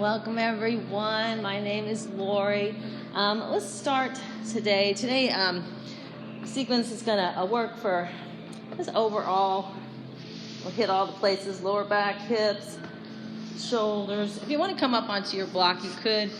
Welcome everyone. My name is Lori. Let's start today. Sequence is gonna work for just overall. We'll hit all the places: lower back, hips, shoulders. If you want to come up onto your block, you could.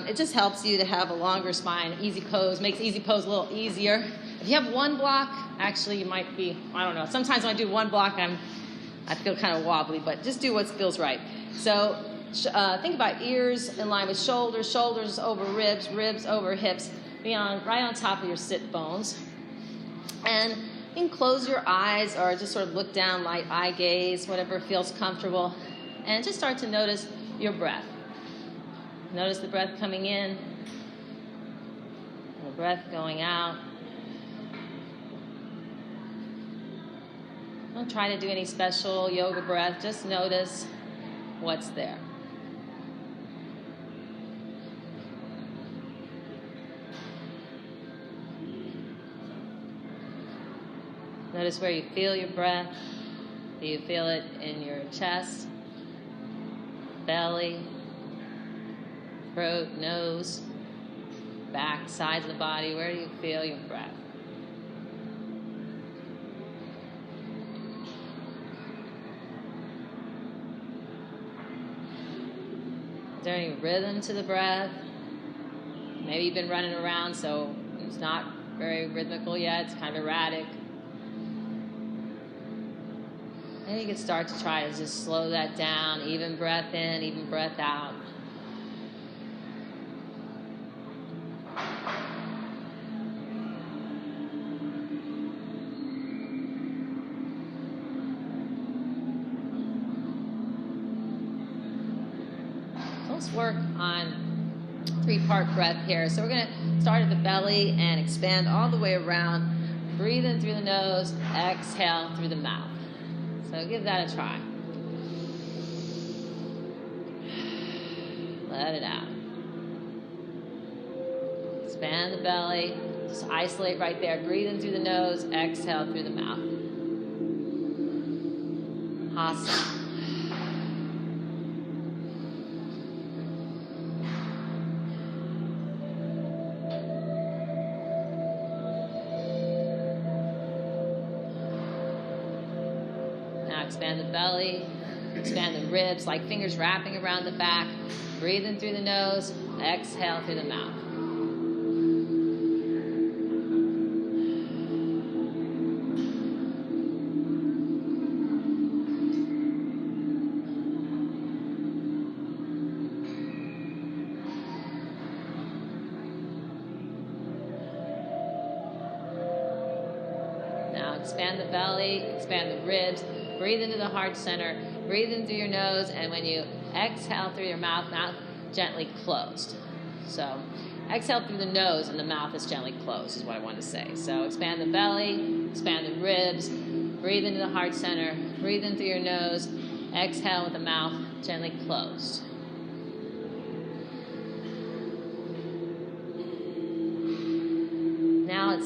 It just helps you to have a longer spine. Easy pose makes easy pose a little easier. If you have one block, actually you might be. I don't know. Sometimes when I do one block, I feel kind of wobbly, but just do what feels right. So think about ears in line with shoulders, shoulders over ribs, ribs over hips, right on top of your sit bones. And you can close your eyes or just sort of look down, light eye gaze, whatever feels comfortable. And just start to notice your breath. Notice the breath coming in, and the breath going out. Don't try to do any special yoga breath. Just notice what's there. Notice where you feel your breath. Do you feel it in your chest, belly, throat, nose, back, sides of the body? Where do you feel your breath? Is there any rhythm to the breath? Maybe you've been running around, so it's not very rhythmical yet. It's kind of erratic. And you can start to try to just slow that down. Even breath in, even breath out. Let's work on three-part breath here. So we're going to start at the belly and expand all the way around. Breathe in through the nose, exhale through the mouth. So give that a try. Let it out. Expand the belly. Just isolate right there. Breathe in through the nose, exhale through the mouth. Awesome. Expand the belly, expand the ribs, like fingers wrapping around the back. Breathe in through the nose, exhale through the mouth. Now expand the belly, expand the ribs. Breathe into the heart center. Breathe in through your nose, and when you exhale through your mouth gently closed. So exhale through the nose, and the mouth is gently closed, is what I want to say. So expand the belly, expand the ribs, breathe into the heart center, breathe in through your nose, exhale with the mouth gently closed. Now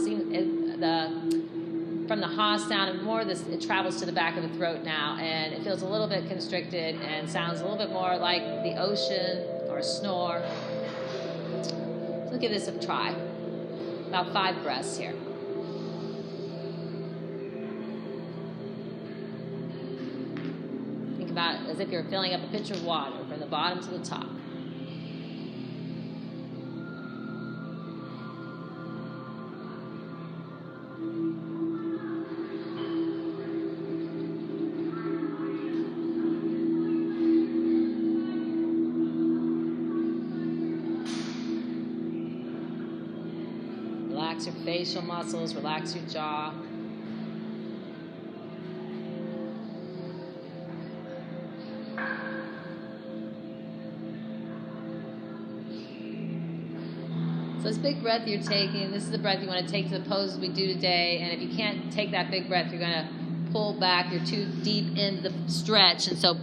from the ha sound, and more it travels to the back of the throat now, and it feels a little bit constricted and sounds a little bit more like the ocean or a snore. So give this a try. About 5 breaths here. Think about it as if you're filling up a pitcher of water from the bottom to the top. Relax your facial muscles, relax your jaw. So this big breath you're taking, this is the breath you want to take to the poses we do today. And if you can't take that big breath, you're going to pull back. You're too deep into the stretch, and so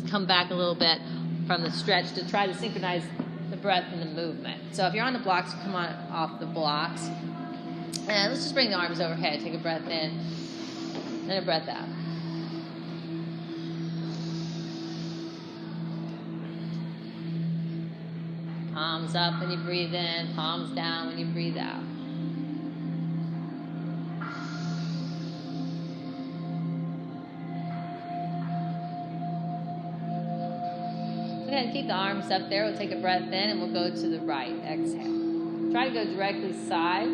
come back a little bit from the stretch to try to synchronize the breath and the movement. So if you're on the blocks, come on off the blocks. And let's just bring the arms overhead. Take a breath in, and a breath out. Palms up when you breathe in, palms down when you breathe out. Go ahead and keep the arms up there. We'll take a breath in and we'll go to the right. Exhale. Try to go directly side.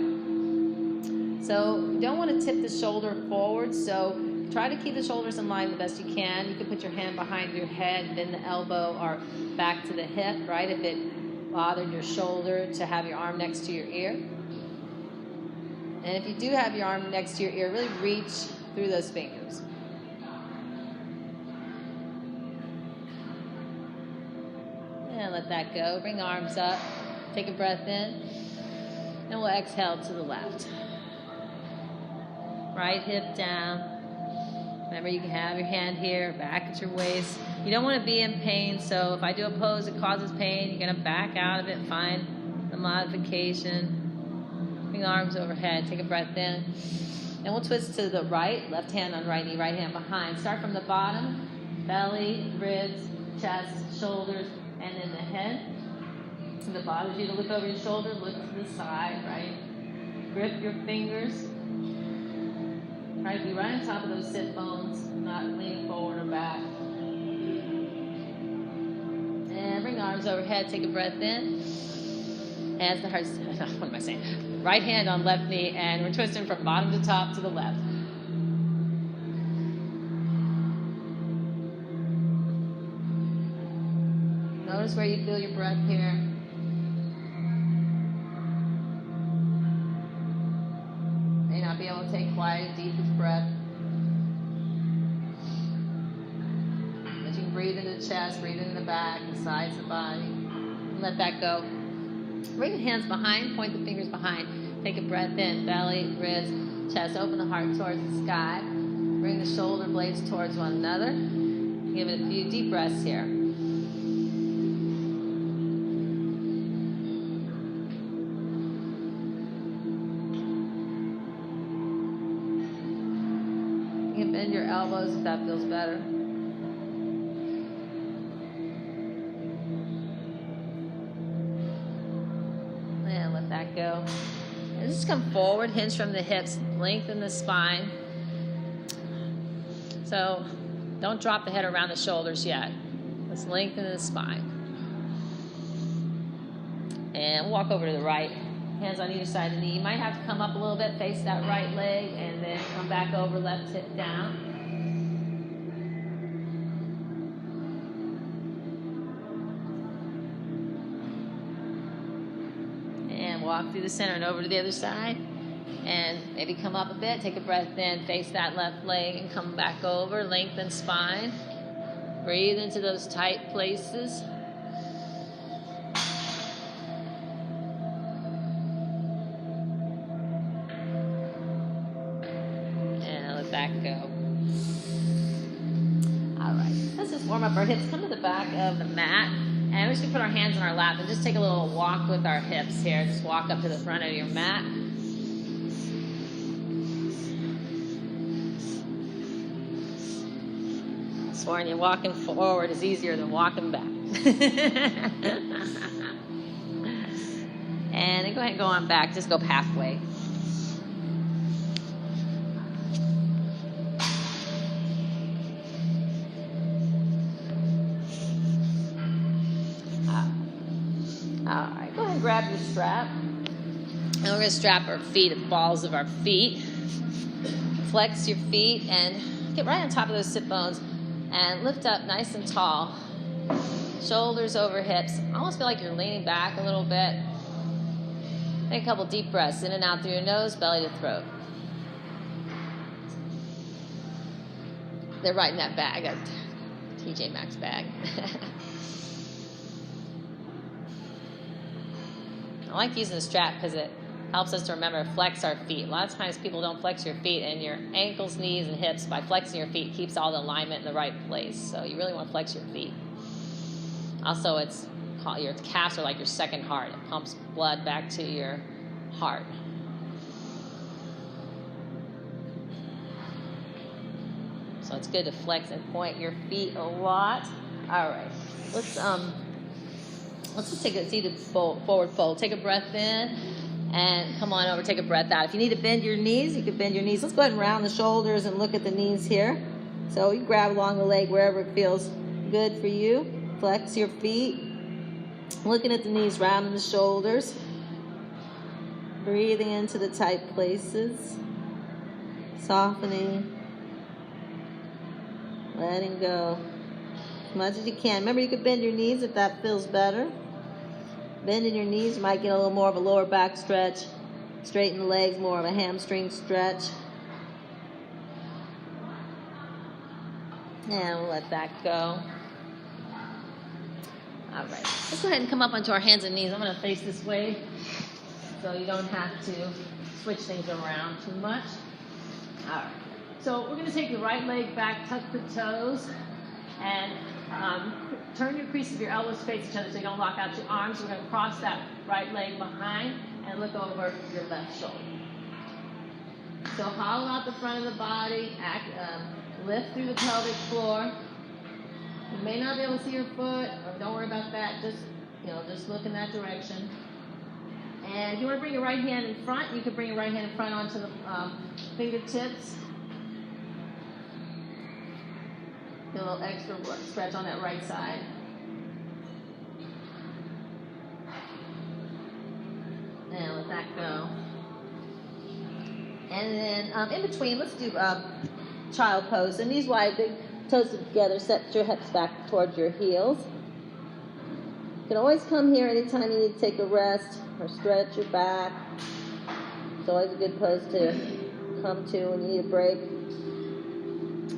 So you don't want to tip the shoulder forward, so try to keep the shoulders in line the best you can. You can put your hand behind your head, bend the elbow or back to the hip, right? If it bothered your shoulder, to have your arm next to your ear. And if you do have your arm next to your ear, really reach through those fingers. And let that go. Bring the arms up. Take a breath in. And we'll exhale to the left. Right hip down. Remember, you can have your hand here, back at your waist. You don't want to be in pain, so if I do a pose that causes pain, you're going to back out of it, find the modification. Bring the arms overhead, take a breath in. And we'll twist to the right, left hand on right knee, right hand behind. Start from the bottom, belly, ribs, chest, shoulders, and then the head. If it bothers you to look over your shoulder, look to the side, right? Grip your fingers. Try to be right on top of those sit bones, not leaning forward or back. And bring the arms overhead, take a breath in. As the heart, what am I saying? Right hand on left knee, and we're twisting from bottom to top to the left. Notice where you feel your breath here. Be able to take quiet, deep breath. But you can breathe into the chest, breathe into the back, the sides of the body. And let that go. Bring the hands behind, point the fingers behind. Take a breath in, belly, ribs, chest. Open the heart towards the sky. Bring the shoulder blades towards one another. Give it a few deep breaths here. Bend your elbows if that feels better. And let that go. And just come forward, hinge from the hips, lengthen the spine. So don't drop the head around the shoulders yet. Let's lengthen the spine. And walk over to the right. Hands on either side of the knee. You might have to come up a little bit, face that right leg, and then come back over, left hip down. And walk through the center and over to the other side. And maybe come up a bit, take a breath in, face that left leg, and come back over, lengthen spine. Breathe into those tight places. Back go. All right, let's just warm up our hips. Come to the back of the mat, and we're just gonna put our hands on our lap and just take a little walk with our hips here. Just walk up to the front of your mat. I swear, you walking forward is easier than walking back. And then go ahead and go on back. Just go halfway. All right, go ahead and grab your strap. And we're going to strap our feet at the balls of our feet. Flex your feet and get right on top of those sit bones and lift up nice and tall. Shoulders over hips. Almost feel like you're leaning back a little bit. Take a couple deep breaths in and out through your nose, belly to throat. They're right in that bag, that TJ Maxx bag. I like using the strap because it helps us to remember to flex our feet. A lot of times people don't flex your feet, and your ankles, knees, and hips, by flexing your feet, keeps all the alignment in the right place. So you really want to flex your feet. Also, your calves are like your second heart. It pumps blood back to your heart. So it's good to flex and point your feet a lot. All right, let's Let's just take a seated forward fold. Take a breath in and come on over, take a breath out. If you need to bend your knees, you can bend your knees. Let's go ahead and round the shoulders and look at the knees here. So you grab along the leg wherever it feels good for you. Flex your feet. Looking at the knees, rounding the shoulders. Breathing into the tight places. Softening. Letting go. As much as you can. Remember, you can bend your knees if that feels better. Bending your knees, you might get a little more of a lower back stretch. Straighten the legs, more of a hamstring stretch. And we'll let that go. All right. Let's go ahead and come up onto our hands and knees. I'm going to face this way so you don't have to switch things around too much. All right. So we're going to take the right leg back, tuck the toes, and turn your crease of your elbows to face each other so you don't lock out your arms. We're going to cross that right leg behind and look over your left shoulder. So hollow out the front of the body, lift through the pelvic floor. You may not be able to see your foot, or don't worry about that. Just look in that direction. And if you want to bring your right hand in front, you can bring your right hand in front onto the fingertips. Get a little extra stretch on that right side. And let that go. And then in between, let's do child pose. So knees wide, big toes together. Set your hips back towards your heels. You can always come here anytime you need to take a rest or stretch your back. It's always a good pose to come to when you need a break.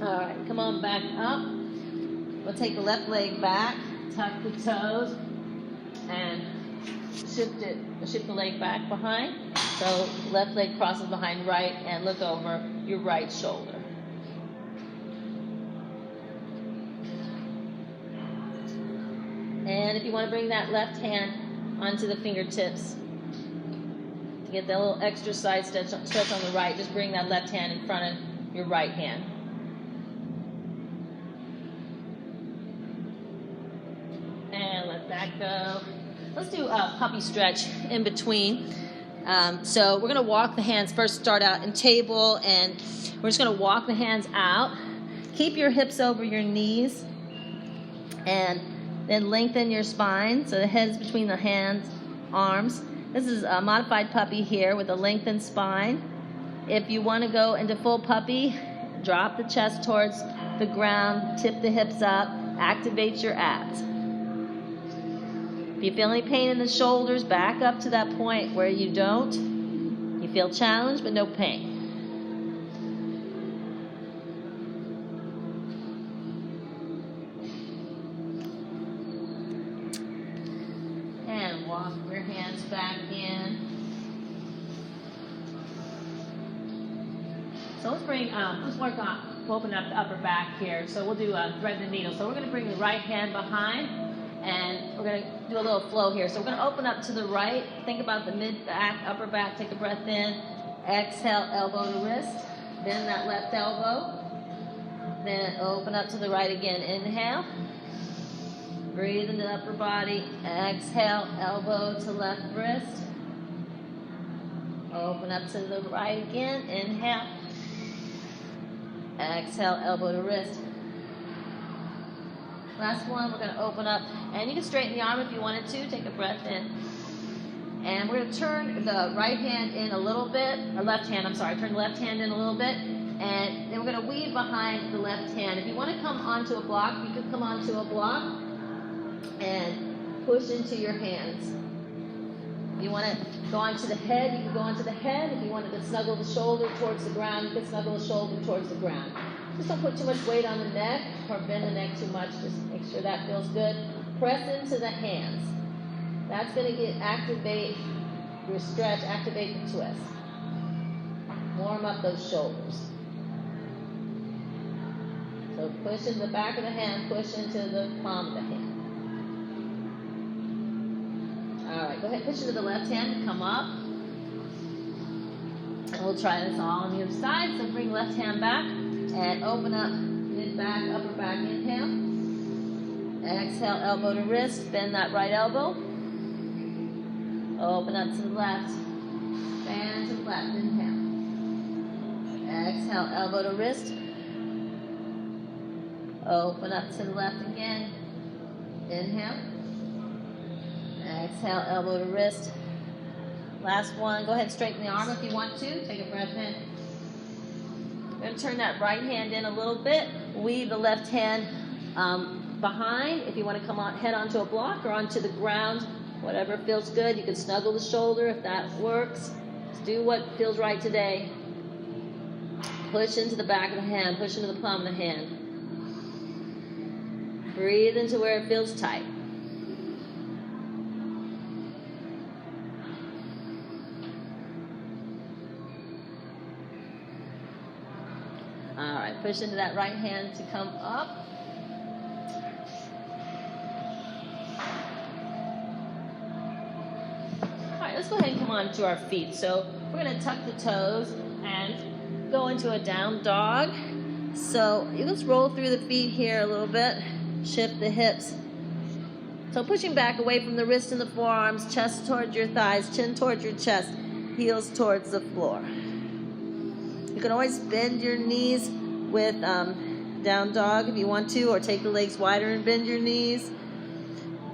All right, come on back up. We'll take the left leg back, tuck the toes, and shift the leg back behind. So left leg crosses behind right, and look over your right shoulder. And if you want to bring that left hand onto the fingertips, to get that little extra side stretch on the right, just bring that left hand in front of your right hand. And let that go. Let's do a puppy stretch in between. So we're going to walk the hands. First start out in table, and we're just going to walk the hands out. Keep your hips over your knees, and then lengthen your spine. So the head's between the hands, arms. This is a modified puppy here with a lengthened spine. If you want to go into full puppy, drop the chest towards the ground, tip the hips up, activate your abs. If you feel any pain in the shoulders, back up to that point where you don't. You feel challenged, but no pain. And walk your hands back in. So let's work on open up the upper back here. So we'll do thread the needle. So we're going to bring the right hand behind, and we're going to do a little flow here. So we're going to open up to the right. Think about the mid-back, upper back. Take a breath in. Exhale, elbow to wrist. Bend that left elbow. Then open up to the right again. Inhale. Breathe into the upper body. Exhale, elbow to left wrist. Open up to the right again. Inhale. Exhale, elbow to wrist. Last one, we're going to open up, and you can straighten the arm if you wanted to. Take a breath in. And we're going to turn the right hand in a little bit, or left hand, I'm sorry. Turn the left hand in a little bit, and then we're going to weave behind the left hand. If you want to come onto a block, you could come onto a block and push into your hands. If you want to go onto the head, you can go onto the head. If you wanted to snuggle the shoulder towards the ground, you can snuggle the shoulder towards the ground. Just don't put too much weight on the neck or bend the neck too much. Just make sure that feels good. Press into the hands. That's going to activate your stretch, activate the twist. Warm up those shoulders. So push in the back of the hand, push into the palm of the hand. All right, go ahead, push into the left hand, come up. And we'll try this all on the other side. So bring left hand back and open up mid-back, upper back, inhale. Exhale, elbow to wrist. Bend that right elbow. Open up to the left. Bend to the left. Inhale. Exhale, elbow to wrist. Open up to the left again. Inhale. Exhale, elbow to wrist. Last one. Go ahead and straighten the arm if you want to. Take a breath in. We're going to turn that right hand in a little bit. Weave the left hand behind. If you want to come on, head onto a block or onto the ground, whatever feels good. You can snuggle the shoulder if that works. Just do what feels right today. Push into the back of the hand. Push into the palm of the hand. Breathe into where it feels tight. All right, push into that right hand to come up. All right, let's go ahead and come on to our feet. So we're going to tuck the toes and go into a down dog. So you just roll through the feet here a little bit. Shift the hips. So pushing back away from the wrist and the forearms, chest towards your thighs, chin towards your chest, heels towards the floor. You can always bend your knees with down dog if you want to, or take the legs wider and bend your knees.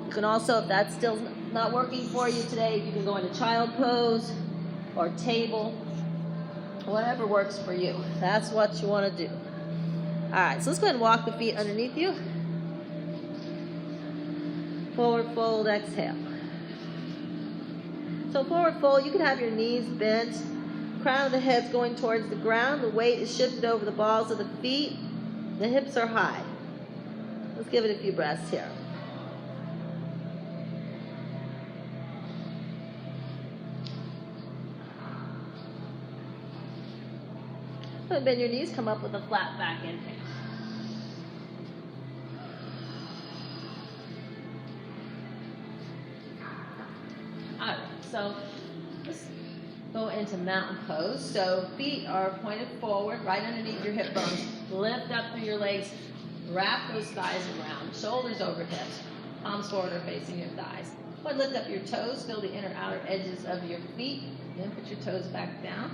You can also, if that's still not working for you today, you can go into child pose or table, whatever works for you. That's what you want to do. All right, so let's go ahead and walk the feet underneath you. Forward fold, exhale. So forward fold, you can have your knees bent. Crown of the head's going towards the ground. The weight is shifted over the balls of the feet. The hips are high. Let's give it a few breaths here. So bend your knees, come up with a flat back inhale. Alright, so let's go into mountain pose. So feet are pointed forward, right underneath your hip bones. Lift up through your legs. Wrap those thighs around. Shoulders over hips. Palms forward or facing your thighs. Go ahead, lift up your toes. Feel the inner outer edges of your feet. Then put your toes back down.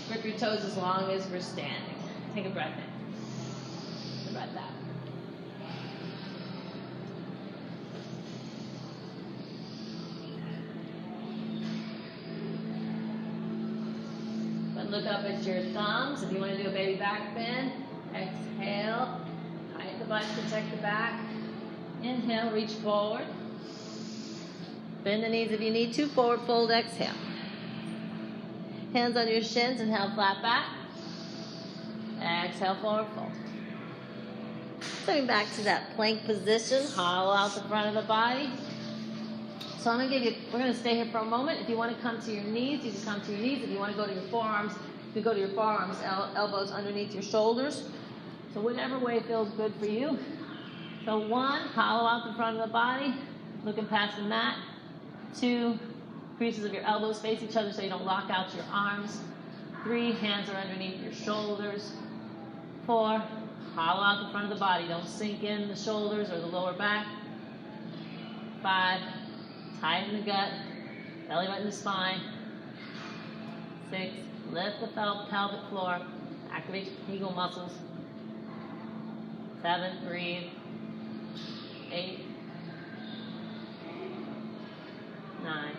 Grip your toes as long as we're standing. Take a breath in. Breath out. Look up at your thumbs. If you want to do a baby back bend, exhale. Tighten the butt, protect the back. Inhale, reach forward. Bend the knees if you need to. Forward fold, exhale. Hands on your shins, inhale, flat back. Exhale, forward fold. Coming back to that plank position, hollow out the front of the body. So I'm going to give you, we're going to stay here for a moment. If you want to come to your knees, you can come to your knees. If you want to go to your forearms, you can go to your forearms, elbows underneath your shoulders. So whichever way feels good for you. So 1, hollow out the front of the body, looking past the mat. 2, creases of your elbows face each other so you don't lock out your arms. 3, hands are underneath your shoulders. 4, hollow out the front of the body. Don't sink in the shoulders or the lower back. 5, tighten the gut, belly button to spine. 6, lift the pelvic floor, activate your kegel muscles. 7, breathe. 8, 9,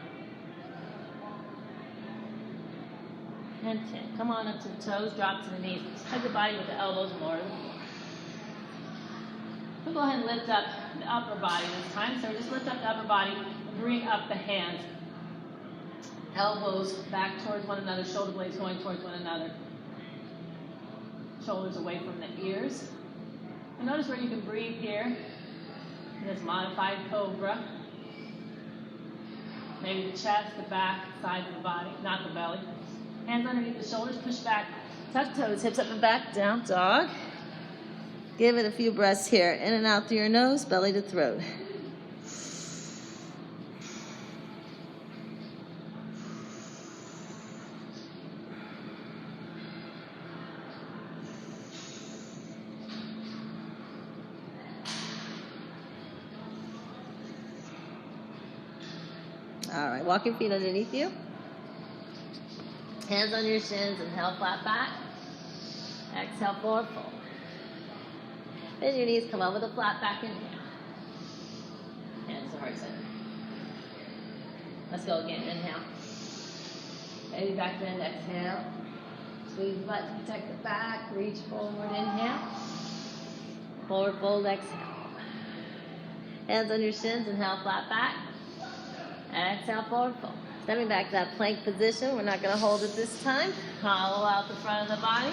and 10. Come on up to the toes, drop to the knees. Hug the body with the elbows lower to the floor. We'll go ahead and lift up the upper body this time. So just lift up the upper body, bring up the hands. Elbows back towards one another, shoulder blades going towards one another. Shoulders away from the ears. And notice where you can breathe here in this modified cobra. Maybe the chest, the back, sides of the body, not the belly. Hands underneath the shoulders, push back, tuck toes, hips up and back, down dog. Give it a few breaths here. In and out through your nose, belly to throat. All right, walk your feet underneath you. Hands on your shins, inhale, flat back. Exhale, forward fold. Bend your knees, come up with a flat back, inhale. Hands to heart center. Let's go again, inhale. Baby back bend, exhale. Squeeze the butt to protect the back, reach forward, inhale. Forward fold, exhale. Hands on your shins, inhale, flat back. Exhale, forward fold. Stepping back to that plank position. We're not going to hold it this time. Hollow out the front of the body.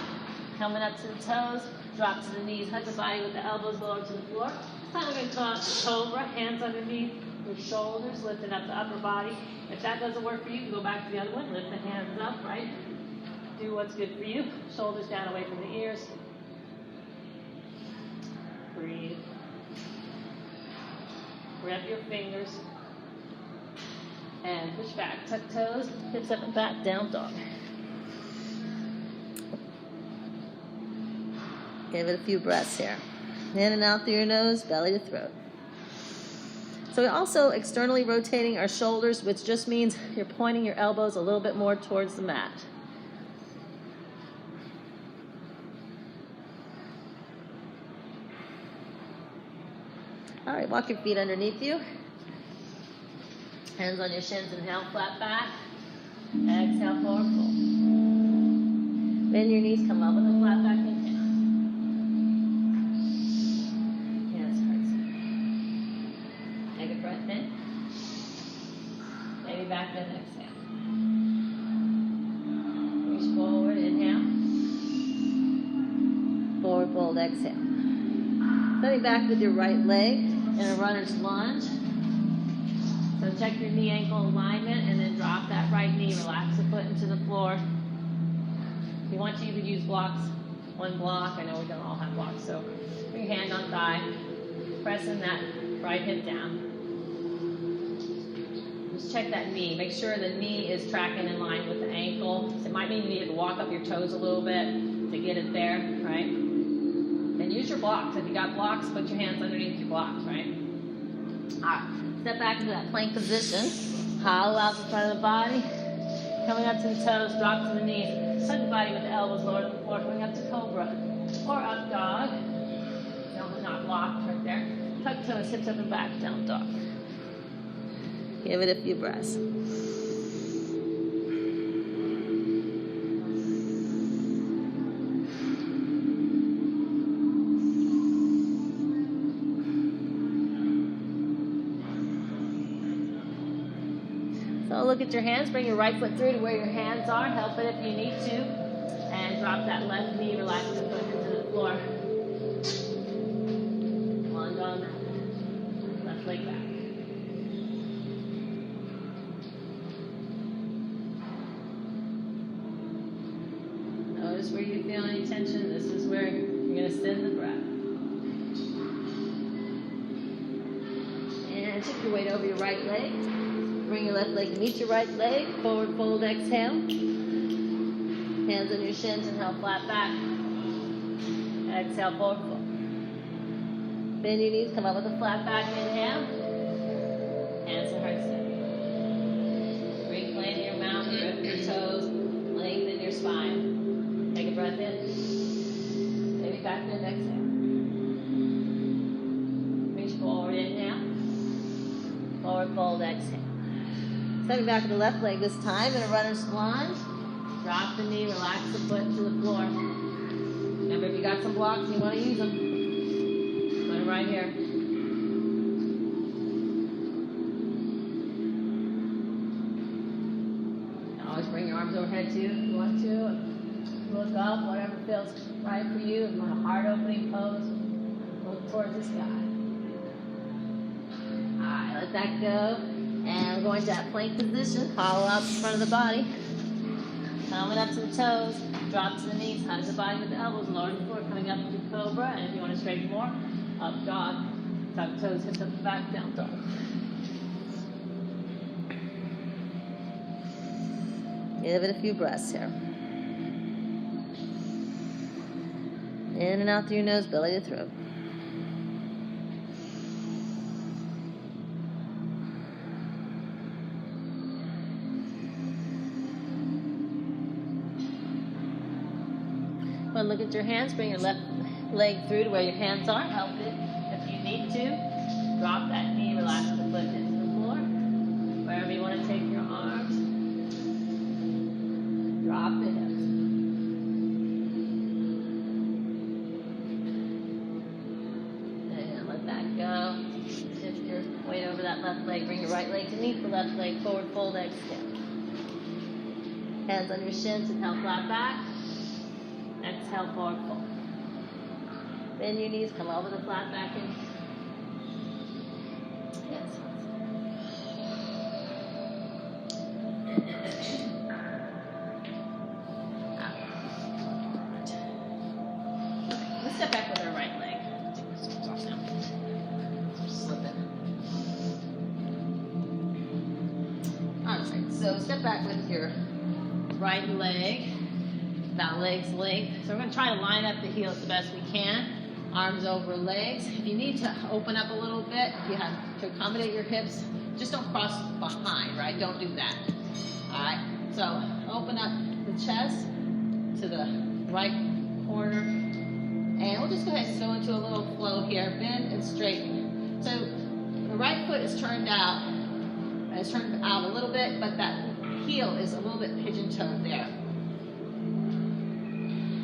Coming up to the toes. Drop to the knees. Hug the body with the elbows lower to the floor. This time we're going to come up to cobra. Hands underneath your shoulders. Lifting up the upper body. If that doesn't work for you, you can go back to the other one. Lift the hands up, right? Do what's good for you. Shoulders down away from the ears. Breathe. Grab your fingers. And push back. Tuck toes. Hips up and back. Down dog. Give it a few breaths here. In and out through your nose, belly to throat. So we're also externally rotating our shoulders, which just means you're pointing your elbows a little bit more towards the mat. All right, walk your feet underneath you. Hands on your shins, inhale, flat back. Exhale, forward fold. Bend your knees, come up with a flat back, inhale. Hands heart center. Take a breath in. Maybe back bend, exhale. Reach forward, inhale. Forward fold, exhale. Coming back with your right leg in a runner's lunge. So check your knee ankle alignment and then drop that right knee. Relax the foot into the floor. If you want to, you could use blocks. One block. I know we don't all have blocks. So bring your hand on thigh. Pressing that right hip down. Just check that knee. Make sure the knee is tracking in line with the ankle. So it might mean you need to walk up your toes a little bit to get it there, right? And use your blocks. If you got blocks, put your hands underneath your blocks, right? All right. Step back into that plank position. Hollow out the front of the body. Coming up to the toes, drop to the knees. Hug the body with the elbows lower to the floor. Coming up to cobra or up dog. Elbows not blocked right there. Tuck toes, hips up and back, down dog. Give it a few breaths. So look at your hands. Bring your right foot through to where your hands are. Help it if you need to. And drop that left knee. Relax the foot into the floor. Lunge on that. Left leg back. Notice where you feel any tension. This is where you're going to send the breath. And take your weight over your right leg. Bring your left leg to meet your right leg. Forward fold, exhale. Hands on your shins, inhale, flat back. Exhale, forward fold. Bend your knees, come up with a flat back, inhale. Hands to heart center. Reclaim your mount, grip your toes, lengthen your spine. Take a breath in. Maybe back bend, exhale. Reach forward, inhale. Forward fold, exhale. Stepping back with the left leg this time in a runner's lunge. Drop the knee, relax the foot to the floor. Remember, if you got some blocks, you want to use them. Put them right here. And always bring your arms overhead too if you want to. Look up, whatever feels right for you. If you want a heart opening pose, look towards the sky. Alright, let that go. And we're going to that plank position. Hollow out the front of the body. Coming up to the toes. Drop to the knees. Hug the body with the elbows. Lower to the floor. Coming up to cobra. And if you want to straighten more, up dog. Tuck toes, hips up the back, down dog. Give it a few breaths here. In and out through your nose, belly to throat. One look at your hands. Bring your left leg through to where your hands are. Help it if you need to. Drop that knee. Relax the foot into the floor. Wherever you want to take your arms. Drop the hips. And let that go. Shift your weight over that left leg. Bring your right leg to meet the left leg forward. Fold, exhale. Hands on your shins. Inhale, flat back. Exhale, forward fold. Bend your knees. Come over the flat back in. Yes. Let's step back with our right leg. Take the soles off now. Slipping. Alright, so step back with your right leg, about leg's length. So we're going to try to line up the heels the best we can. Arms over legs. If you need to open up a little bit, if you have to accommodate your hips, just don't cross behind, right? Don't do that. Alright, so open up the chest to the right corner. And we'll just go ahead and go into a little flow here. Bend and straighten. So the right foot is turned out. It's turned out a little bit, but that heel is a little bit pigeon-toed there.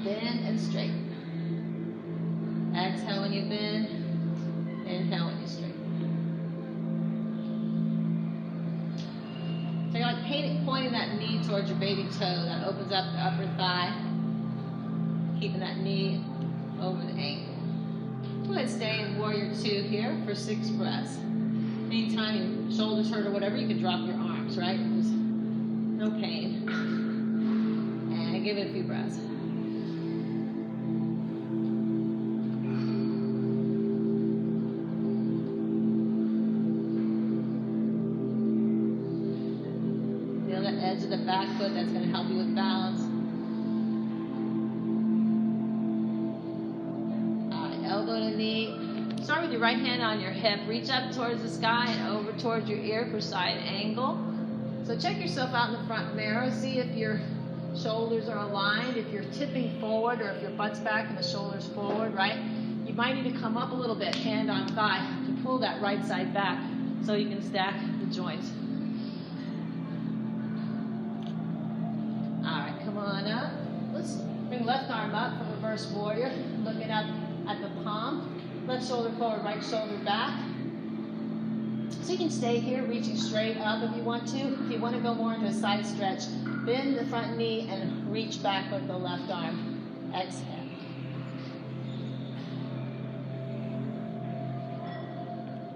Bend and straighten. Exhale when you bend. Inhale when you straighten. So you're like pointing that knee towards your baby toe. That opens up the upper thigh. Keeping that knee over the ankle. Go ahead and stay in Warrior 2 here for 6 breaths. Anytime your shoulders hurt or whatever, you can drop your arms, right? There's no pain. And give it a few breaths. Feel that edge of the back foot. That's going to help you with balance. Elbow to knee. Start with your right hand on your hip. Reach up towards the sky and over towards your ear for side angle. So check yourself out in the front mirror. See if your shoulders are aligned. If you're tipping forward or if your butt's back and the shoulders forward, right? You might need to come up a little bit, hand on thigh, to pull that right side back so you can stack the joints. All right, come on up. Let's bring left arm up for reverse warrior. Looking up at the palm. Left shoulder forward, right shoulder back. So you can stay here, reaching straight up if you want to. If you want to go more into a side stretch, bend the front knee and reach back with the left arm. Exhale.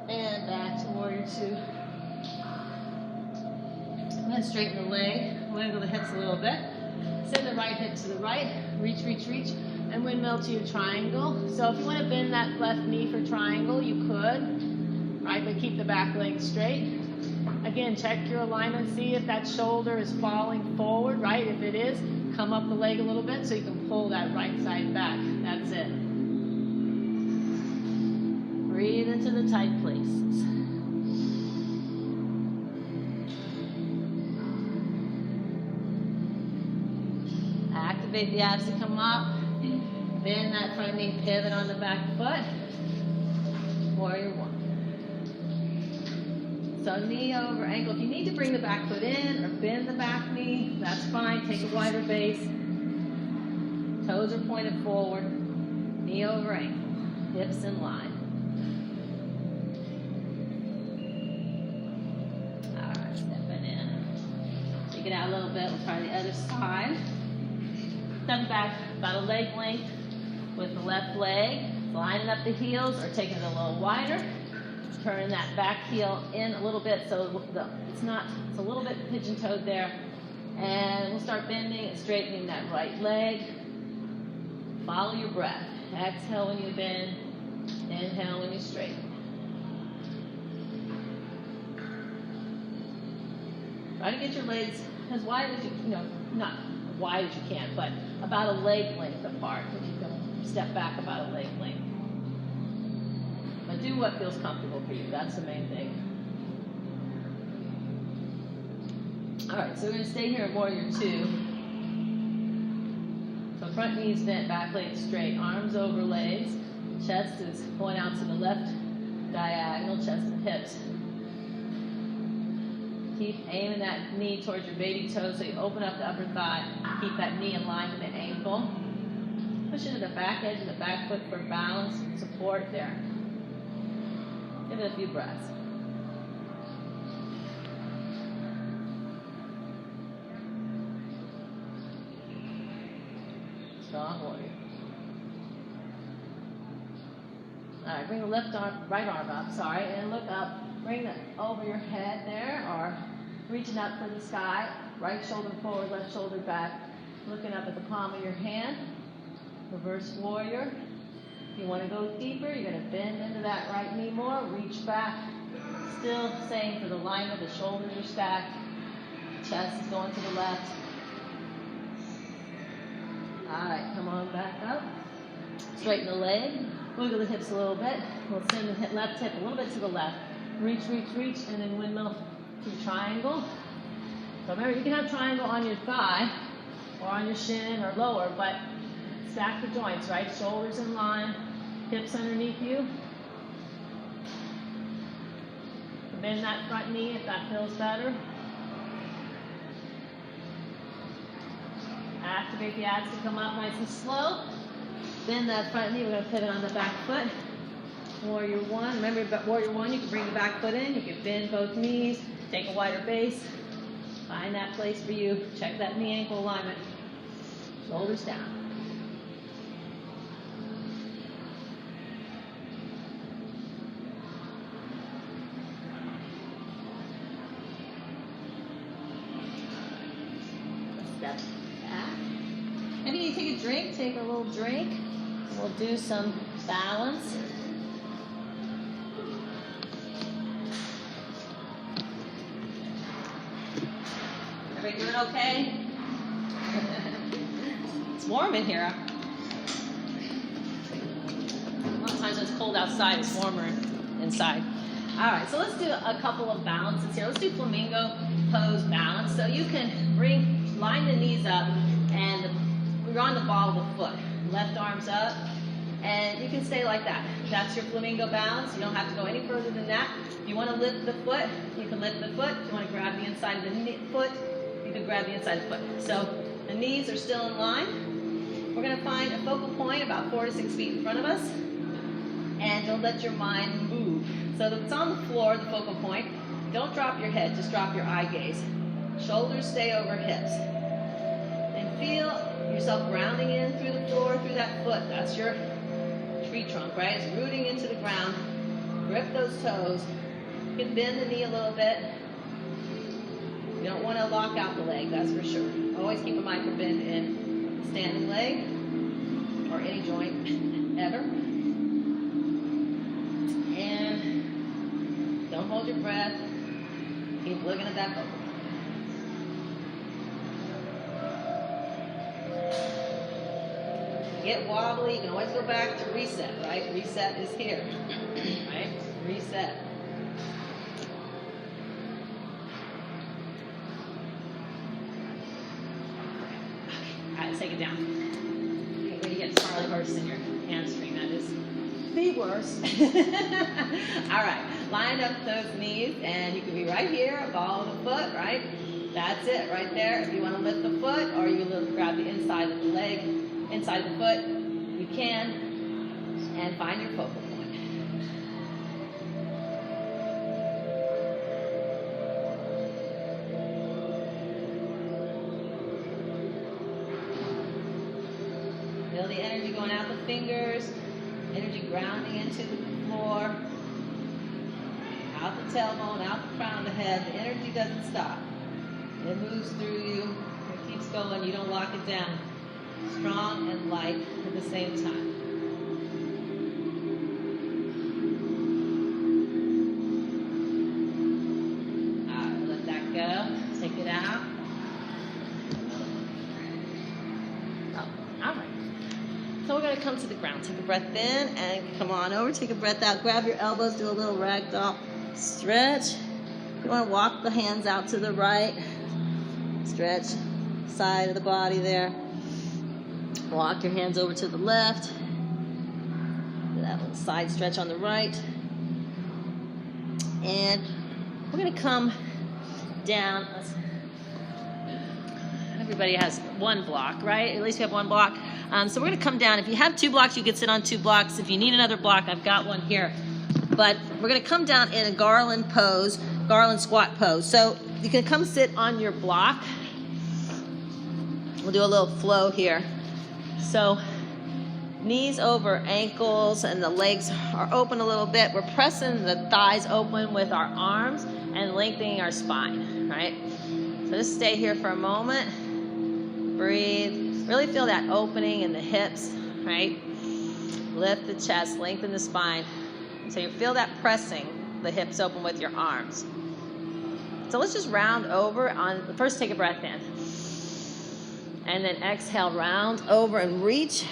And back to Warrior 2. And then straighten the leg, wiggle the hips a little bit. Send the right hip to the right, reach, reach, reach. And windmill to your triangle. So if you want to bend that left knee for triangle, you could, right? But keep the back leg straight. Again, check your alignment. See if that shoulder is falling forward, right? If it is, come up the leg a little bit so you can pull that right side back. That's it. Breathe into the tight places. Activate the abs to come up. Bend that front knee, pivot on the back foot. Warrior 1. So knee over ankle. If you need to bring the back foot in or bend the back knee, that's fine. Take a wider base. Toes are pointed forward. Knee over ankle. Hips in line. All right, stepping in. Take it out a little bit. We'll try the other side. Step back about a leg length with the left leg, lining up the heels or taking it a little wider. Turn that back heel in a little bit so it's a little bit pigeon-toed there. And we'll start bending and straightening that right leg. Follow your breath. Exhale when you bend, inhale when you straighten. Try to get your legs as wide as you, not wide as you can, but about a leg length apart. If you can step back about a leg length. But do what feels comfortable for you. That's the main thing. All right, so we're going to stay here in Warrior 2. So front knees bent, back legs straight, arms over legs. Chest is going out to the left diagonal, chest and hips. Keep aiming that knee towards your baby toe so you open up the upper thigh. Keep that knee in line with the ankle. Push into the back edge of the back foot for balance and support there. Give it a few breaths. Strong warrior. All right, bring the right arm up, and look up. Bring it over your head there, or reaching up for the sky. Right shoulder forward, left shoulder back. Looking up at the palm of your hand. Reverse warrior. If you want to go deeper, you're going to bend into that right knee more. Reach back. Still same for the alignment. The shoulders are stacked. Chest is going to the left. All right, come on back up. Straighten the leg. Wiggle the hips a little bit. We'll send the left hip a little bit to the left. Reach, and then windmill to triangle. So remember, you can have triangle on your thigh or on your shin or lower, but stack the joints, right? Shoulders in line, hips underneath you. Bend that front knee if that feels better. Activate the abs to come up nice and slow. Bend that front knee. We're going to pivot on the back foot. Warrior one. Remember, warrior one, you can bring the back foot in. You can bend both knees. Take a wider base. Find that place for you. Check that knee ankle alignment. Shoulders down. Step back. Maybe you take a drink. Take a little drink. We'll do some balance. Everybody doing okay? It's warm in here. A lot of times when it's cold outside, it's warmer inside. All right, so let's do a couple of balances here. Let's do flamingo pose balance. So you can line the knees up, and we're on the ball of the foot. Left arm's up, and you can stay like that. That's your flamingo balance. You don't have to go any further than that. If you want to lift the foot, you can lift the foot. If you want to grab the inside of the foot, you can grab the inside of the foot. So the knees are still in line. We're going to find a focal point about 4 to 6 feet in front of us, and don't let your mind move. So that it's on the floor, the focal point. Don't drop your head, just drop your eye gaze. Shoulders stay over hips. And feel yourself grounding in through the floor, through that foot. That's your tree trunk, right? It's rooting into the ground. Grip those toes. You can bend the knee a little bit. You don't want to lock out the leg, that's for sure. Always keep a micro bend in the standing leg or any joint ever. And don't hold your breath. Keep looking at that focal point. Get wobbly, you can always go back to reset, right? Reset is here, right? Reset. All right, let's take it down. Okay, when you get Charlie horse in your hamstring, that is the worst. All right, line up those knees, and you can be right here, ball of the foot, right? That's it, right there. If you want to lift the foot, or you grab the inside of the leg, inside the foot, you can, and find your focal point. Feel the energy going out the fingers, energy grounding into the floor, out the tailbone, out the crown of the head. The energy doesn't stop. It moves through you, it keeps going, you don't lock it down. Strong and light at the same time. All right, let that go. Take it out. Oh, all right. So we're going to come to the ground. Take a breath in and come on over. Take a breath out. Grab your elbows. Do a little ragdoll stretch. You want to walk the hands out to the right. Stretch side of the body there. Walk your hands over to the left. Do that little side stretch on the right. And we're going to come down. Everybody has one block, right? At least we have one block. So we're going to come down. If you have 2 blocks, you can sit on 2 blocks. If you need another block, I've got one here. But we're going to come down in a garland pose, garland squat pose. So you can come sit on your block. We'll do a little flow here. So knees over ankles and the legs are open a little bit. We're pressing the thighs open with our arms and lengthening our spine, right? So just stay here for a moment. Breathe. Really feel that opening in the hips, right? Lift the chest, lengthen the spine. So you feel that pressing the hips open with your arms. So let's just round over on, first take a breath in. And then exhale, round over and reach.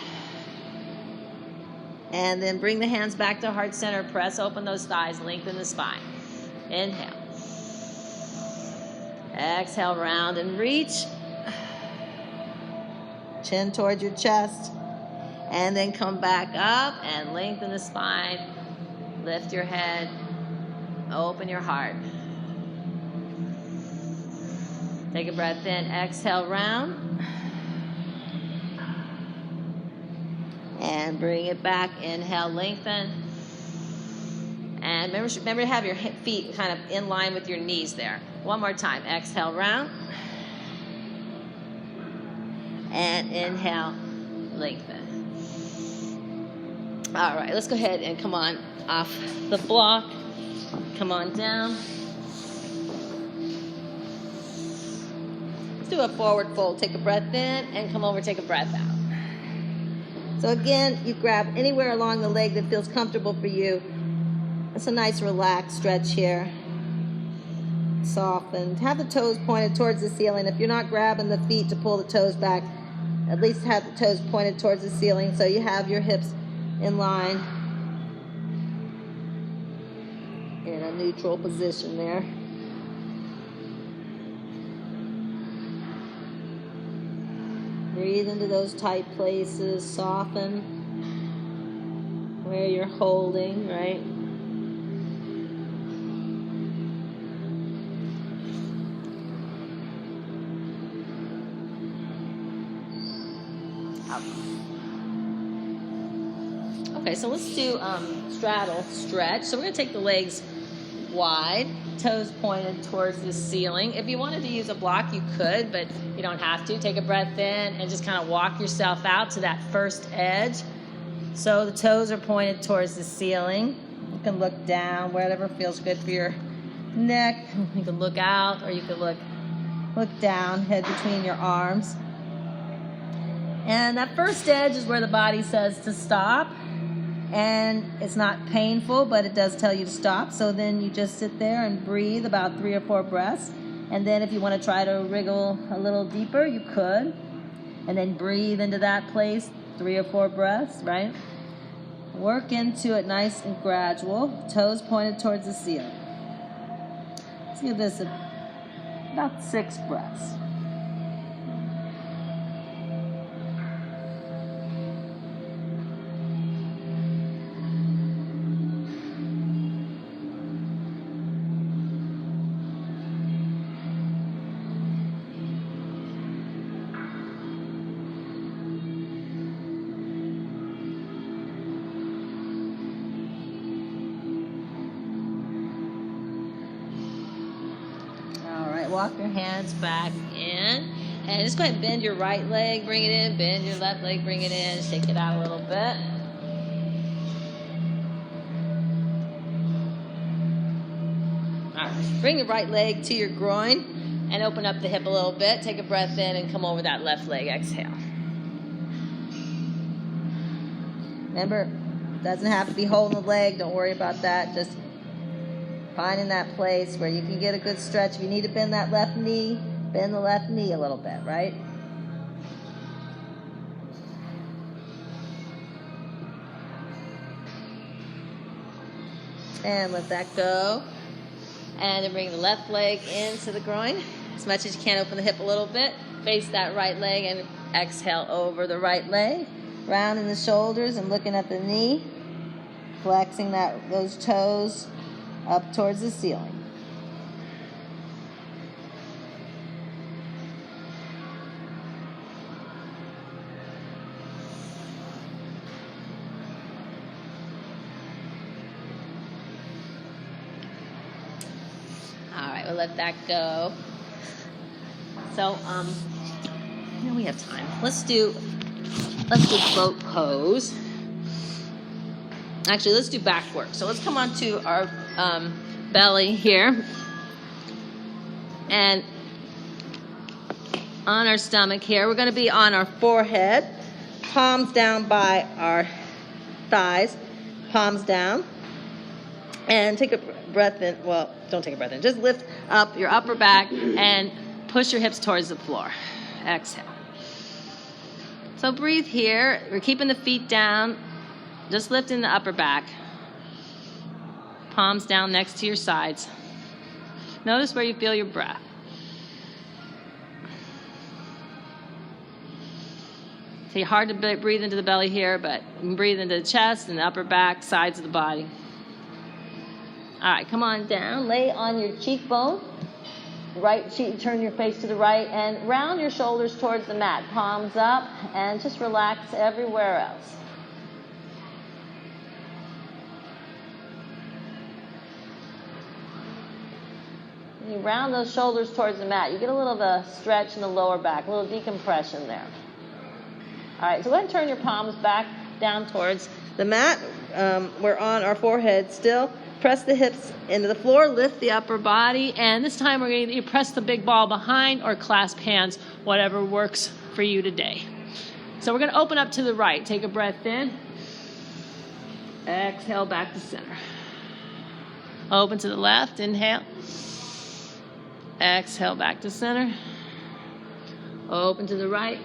And then bring the hands back to heart center. Press open those thighs, lengthen the spine. Inhale. Exhale, round and reach. Chin towards your chest. And then come back up and lengthen the spine. Lift your head. Open your heart. Take a breath in. Exhale, round. And bring it back. Inhale, lengthen. And remember to have your feet kind of in line with your knees there. One more time. Exhale, round. And inhale, lengthen. All right, let's go ahead and come on off the block. Come on down. Let's do a forward fold. Take a breath in and come over, take a breath out. So again, you grab anywhere along the leg that feels comfortable for you. It's a nice relaxed stretch here. Soften. Have the toes pointed towards the ceiling. If you're not grabbing the feet to pull the toes back, at least have the toes pointed towards the ceiling so you have your hips in line in a neutral position there. Breathe into those tight places, soften where you're holding, right? Okay, so let's do straddle stretch. So we're going to take the legs wide, toes pointed towards the ceiling. If you wanted to use a block, you could, but you don't have to. Take a breath in and just kind of walk yourself out to that first edge. So the toes are pointed towards the ceiling. You can look down, whatever feels good for your neck. You can look out, or you could look down, head between your arms. And that first edge is where the body says to stop. And it's not painful, but it does tell you to stop. So then you just sit there and breathe about 3 or 4 breaths. And then if you want to try to wriggle a little deeper, you could. And then breathe into that place, 3 or 4 breaths, right? Work into it nice and gradual. Toes pointed towards the ceiling. Let's give this about 6 breaths. Walk your hands back in. And just go ahead and bend your right leg, bring it in. Bend your left leg, bring it in. Shake it out a little bit. All right. Bring your right leg to your groin and open up the hip a little bit. Take a breath in and come over that left leg. Exhale. Remember, it doesn't have to be holding the leg. Don't worry about that. Just finding that place where you can get a good stretch. If you need to bend that left knee, bend the left knee a little bit, right? And let that go. And then bring the left leg into the groin. as much as you can. Open the hip a little bit. Face that right leg and exhale over the right leg. Rounding the shoulders and looking at the knee. Flexing those toes up towards the ceiling. All right, we'll let that go. So, we have time. Let's do boat pose. Actually, let's do back work. So let's come onto our belly here. And on our stomach here, we're going to be on our forehead. Palms down by our thighs. Palms down. And take a breath in. Well, don't take a breath in. Just lift up your upper back and push your hips towards the floor. Exhale. So breathe here. We're keeping the feet down. Just lifting the upper back. Palms down next to your sides. Notice where you feel your breath. It's hard to breathe into the belly here, but you can breathe into the chest and the upper back, sides of the body. All right, come on down. Lay on your cheekbone. Right cheek, turn your face to the right and round your shoulders towards the mat. Palms up and just relax everywhere else. You round those shoulders towards the mat. You get a little of a stretch in the lower back, a little decompression there. All right, so go ahead and turn your palms back down towards the mat. We're on our forehead still. Press the hips into the floor, lift the upper body, and this time we're going to press the big ball behind or clasp hands, whatever works for you today. So we're going to open up to the right. Take a breath in. Exhale back to center. Open to the left. Inhale. Exhale back to center. Open to the right.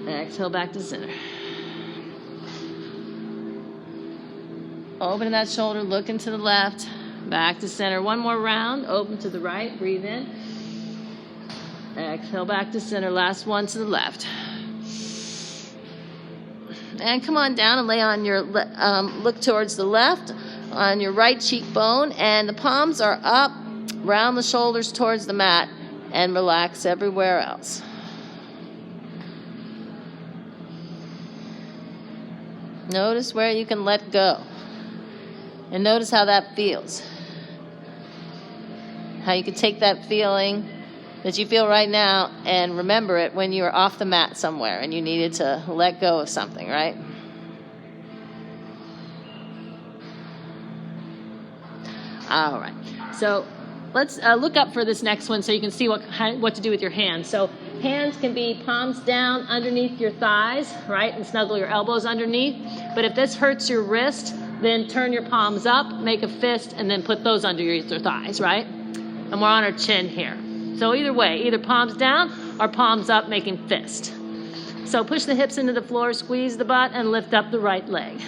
Exhale back to center. Open that shoulder, look into the left, back to center. One more round, open to the right, breathe in. Exhale back to center, last one to the left. And come on down and lay on your, look towards the left, on your right cheekbone, and the palms are up, round the shoulders towards the mat, and relax everywhere else. Notice where you can let go. And notice how that feels. How you can take that feeling that you feel right now and remember it when you were off the mat somewhere and you needed to let go of something, right? All right. So let's look up for this next one so you can see what to do with your hands. So hands can be palms down underneath your thighs, right? And snuggle your elbows underneath. But if this hurts your wrist, then turn your palms up, make a fist, and then put those under your thighs, right? And we're on our chin here. So either way, either palms down or palms up, making fist. So push the hips into the floor, squeeze the butt, and lift up the right leg.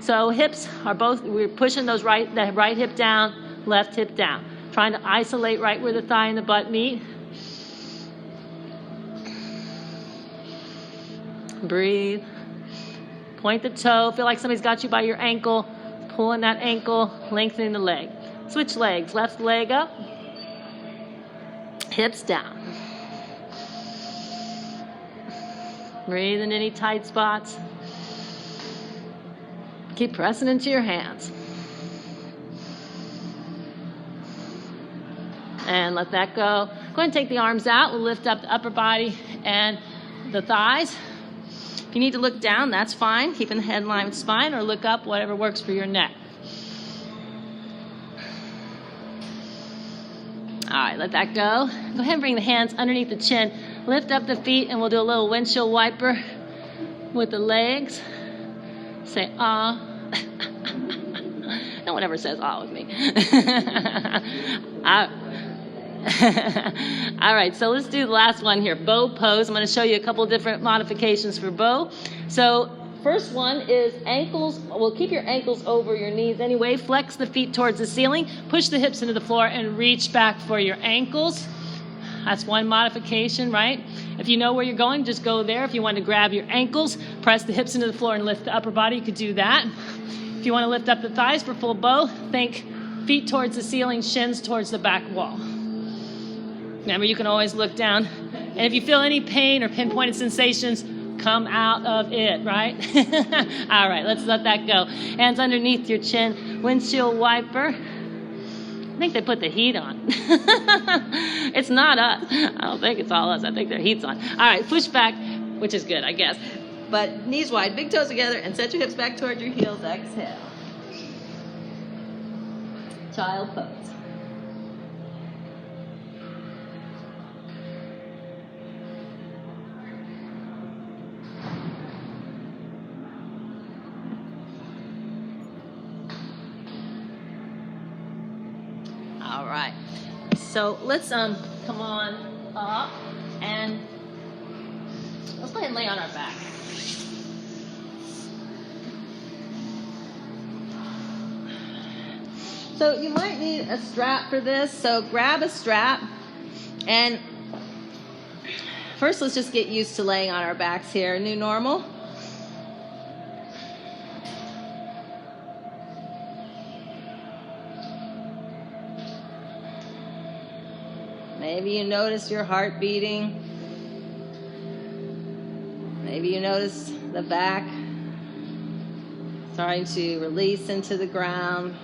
So hips are both, we're pushing the right hip down, left hip down. Trying to isolate right where the thigh and the butt meet. Breathe. Point the toe. Feel like somebody's got you by your ankle. Pulling that ankle, lengthening the leg. Switch legs. Left leg up. Hips down. Breathe in any tight spots. Keep pressing into your hands. And let that go. Go ahead and take the arms out. We'll lift up the upper body and the thighs. If you need to look down, that's fine. Keeping the head in line with spine, or look up, whatever works for your neck. All right, let that go. Go ahead and bring the hands underneath the chin. Lift up the feet, and we'll do a little windshield wiper with the legs. Say, ah. No one ever says ah with me. All right, so let's do the last one here, bow pose. I'm going to show you a couple different modifications for bow. So first one is ankles. Well, keep your ankles over your knees anyway. Flex the feet towards the ceiling. Push the hips into the floor and reach back for your ankles. That's one modification, right? If you know where you're going, just go there. If you want to grab your ankles, press the hips into the floor and lift the upper body, you could do that. If you want to lift up the thighs for full bow, think feet towards the ceiling, shins towards the back wall. Remember, you can always look down. And if you feel any pain or pinpointed sensations, come out of it, right? All right, let's let that go. Hands underneath your chin, windshield wiper. I think they put the heat on. It's not us. I don't think it's all us. I think their heat's on. All right, push back, which is good, I guess. But knees wide, big toes together, and set your hips back toward your heels. Exhale. Child pose. All right, so let's come on up and let's go ahead and lay on our back. So you might need a strap for this, so grab a strap, and first let's just get used to laying on our backs here. New normal. Maybe you notice your heart beating. Maybe you notice the back starting to release into the ground.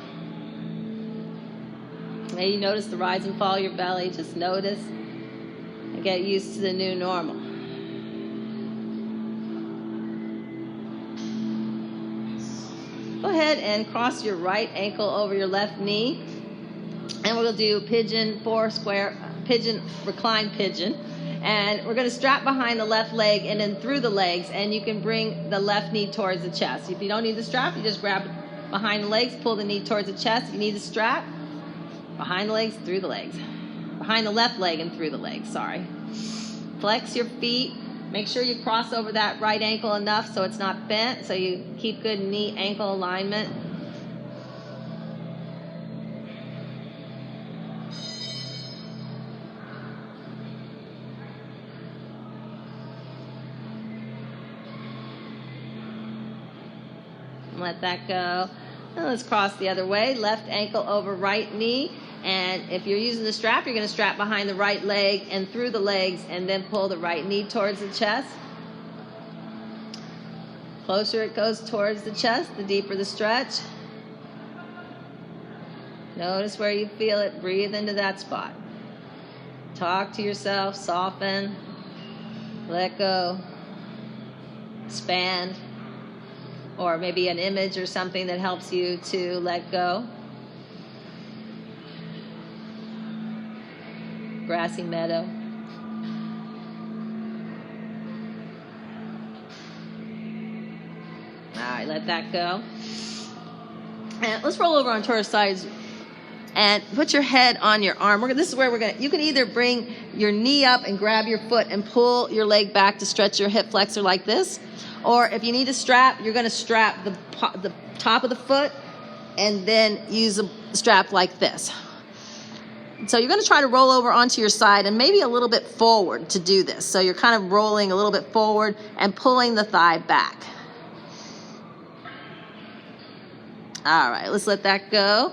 Maybe you notice the rise and fall of your belly. Just notice and get used to the new normal. Go ahead and cross your right ankle over your left knee. And we're going to do pigeon, four square, pigeon, recline pigeon. And we're going to strap behind the left leg and then through the legs. And you can bring the left knee towards the chest. If you don't need the strap, you just grab behind the legs, pull the knee towards the chest. If you need the strap, behind the legs, through the legs. Behind the left leg and through the legs, sorry. Flex your feet. Make sure you cross over that right ankle enough so it's not bent, so you keep good knee ankle alignment. Let that go. And let's cross the other way. Left ankle over right knee. And if you're using the strap, you're going to strap behind the right leg and through the legs and then pull the right knee towards the chest. Closer it goes towards the chest, the deeper the stretch. Notice where you feel it. Breathe into that spot. Talk to yourself. Soften. Let go. Expand. Or maybe an image or something that helps you to let go. Grassy meadow. All right, let that go. And let's roll over onto our sides and put your head on your arm. This is where we're going to, you can either bring your knee up and grab your foot and pull your leg back to stretch your hip flexor like this. Or if you need a strap, you're going to strap the top of the foot and then use a strap like this. So you're going to try to roll over onto your side and maybe a little bit forward to do this. So you're kind of rolling a little bit forward and pulling the thigh back. All right, let's let that go.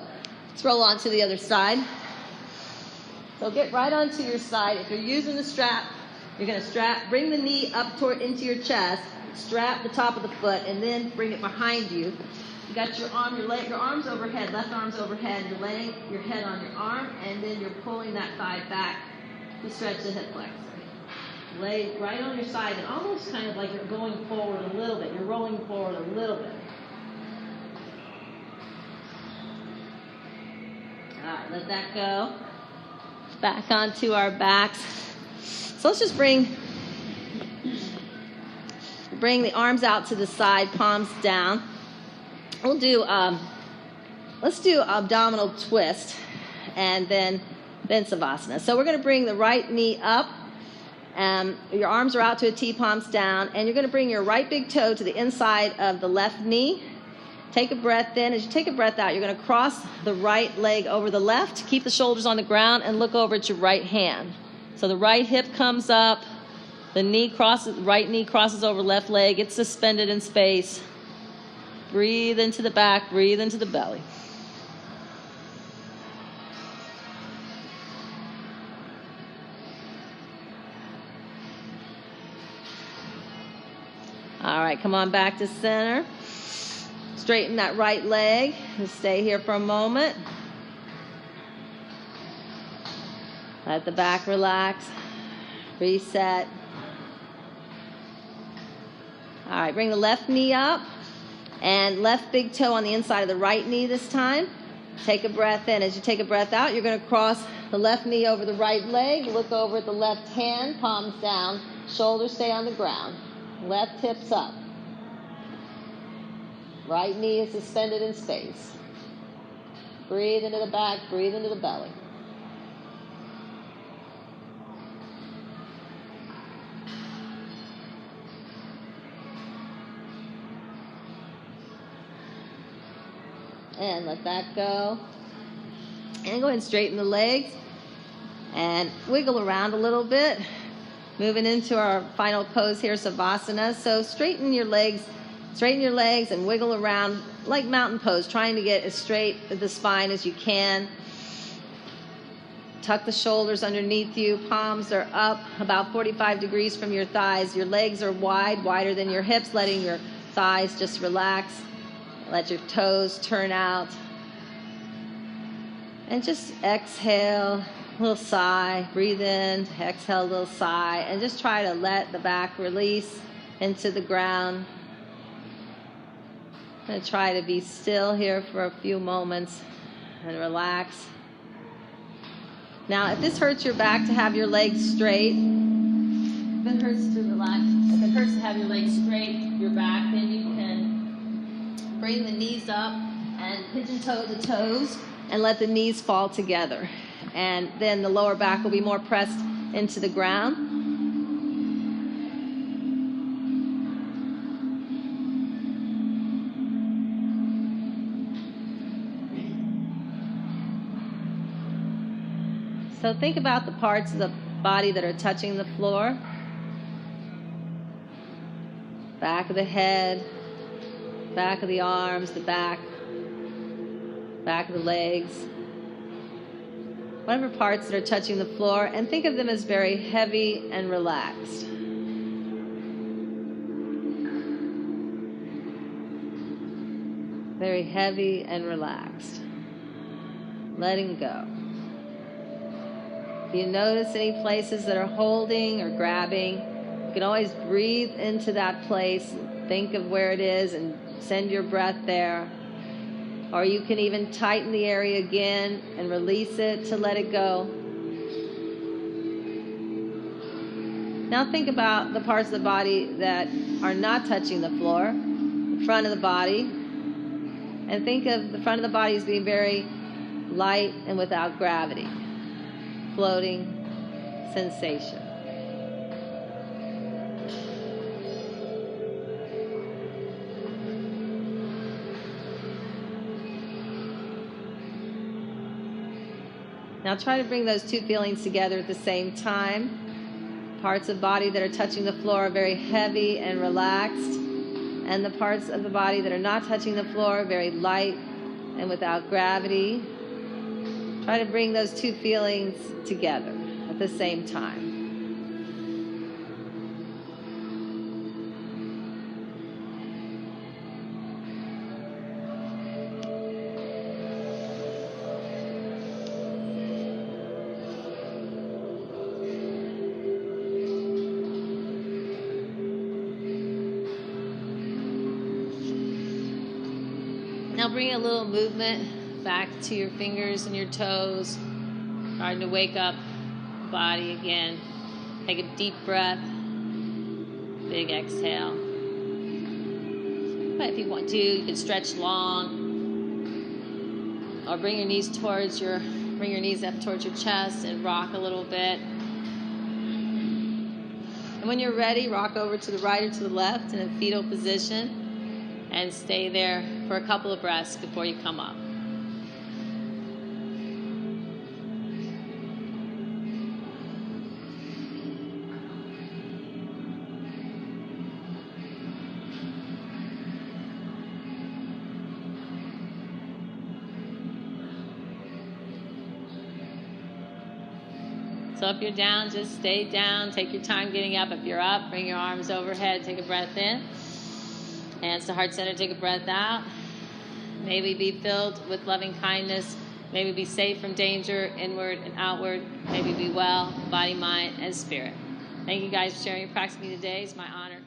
Let's roll on to the other side. So get right onto your side. If you're using the strap, you're going to bring the knee up into your chest, strap the top of the foot, and then bring it behind you. You got your arm, your arms overhead, left arm's overhead. You're laying your head on your arm, and then you're pulling that thigh back to stretch the hip flexor. Lay right on your side, and almost kind of like you're going forward a little bit. You're rolling forward a little bit. All right, let that go. Back onto our backs. So let's just bring the arms out to the side, palms down. We'll do, let's do abdominal twist and then Savasana. So we're going to bring the right knee up Your arms are out to a T, palms down, and you're going to bring your right big toe to the inside of the left knee. Take a breath in. As you take a breath out, you're going to cross the right leg over the left. Keep the shoulders on the ground and look over at your right hand. So the right hip comes up, the right knee crosses over left leg. It's suspended in space. Breathe into the back, breathe into the belly. All right, come on back to center. Straighten that right leg and stay here for a moment. Let the back relax. Reset. All right, bring the left knee up and left big toe on the inside of the right knee this time. Take a breath in. As you take a breath out, you're going to cross the left knee over the right leg. Look over at the left hand, palms down, shoulders stay on the ground. Left hips up. Right knee is suspended in space. Breathe into the back, breathe into the belly. And let that go. And go ahead and straighten the legs and wiggle around a little bit. Moving into our final pose here, Savasana. So straighten your legs and wiggle around like mountain pose, trying to get as straight at the spine as you can. Tuck the shoulders underneath you. Palms are up about 45 degrees from your thighs. Your legs are wider than your hips, letting your thighs just relax. Let your toes turn out. And just exhale. Little sigh, breathe in, exhale, a little sigh, and just try to let the back release into the ground. I'm going to try to be still here for a few moments and relax. Now, if this hurts your back to have your legs straight, if it hurts to have your legs straight, your back, then you can bring the knees up and pigeon toe the toes and let the knees fall together. And then the lower back will be more pressed into the ground. So think about the parts of the body that are touching the floor. Back of the head, back of the arms, the back of the legs. Whatever parts that are touching the floor, and think of them as very heavy and relaxed. Very heavy and relaxed. Letting go. If you notice any places that are holding or grabbing, you can always breathe into that place, think of where it is, and send your breath there. Or you can even tighten the area again and release it to let it go. Now think about the parts of the body that are not touching the floor, the front of the body. And think of the front of the body as being very light and without gravity. Floating sensation. Now try to bring those two feelings together at the same time. Parts of body that are touching the floor are very heavy and relaxed, and the parts of the body that are not touching the floor are very light and without gravity. Try to bring those two feelings together at the same time. Now bring a little movement back to your fingers and your toes. Starting to wake up the body again. Take a deep breath. Big exhale. But if you want to, you can stretch long. Or bring your knees up towards your chest and rock a little bit. And when you're ready, rock over to the right or to the left in a fetal position and stay there for a couple of breaths before you come up. So if you're down, just stay down. Take your time getting up. If you're up, bring your arms overhead. Take a breath in. Hands to heart center. Take a breath out. May we be filled with loving kindness. May we be safe from danger, inward and outward. May we be well, body, mind, and spirit. Thank you guys for sharing your practice with me today. It's my honor.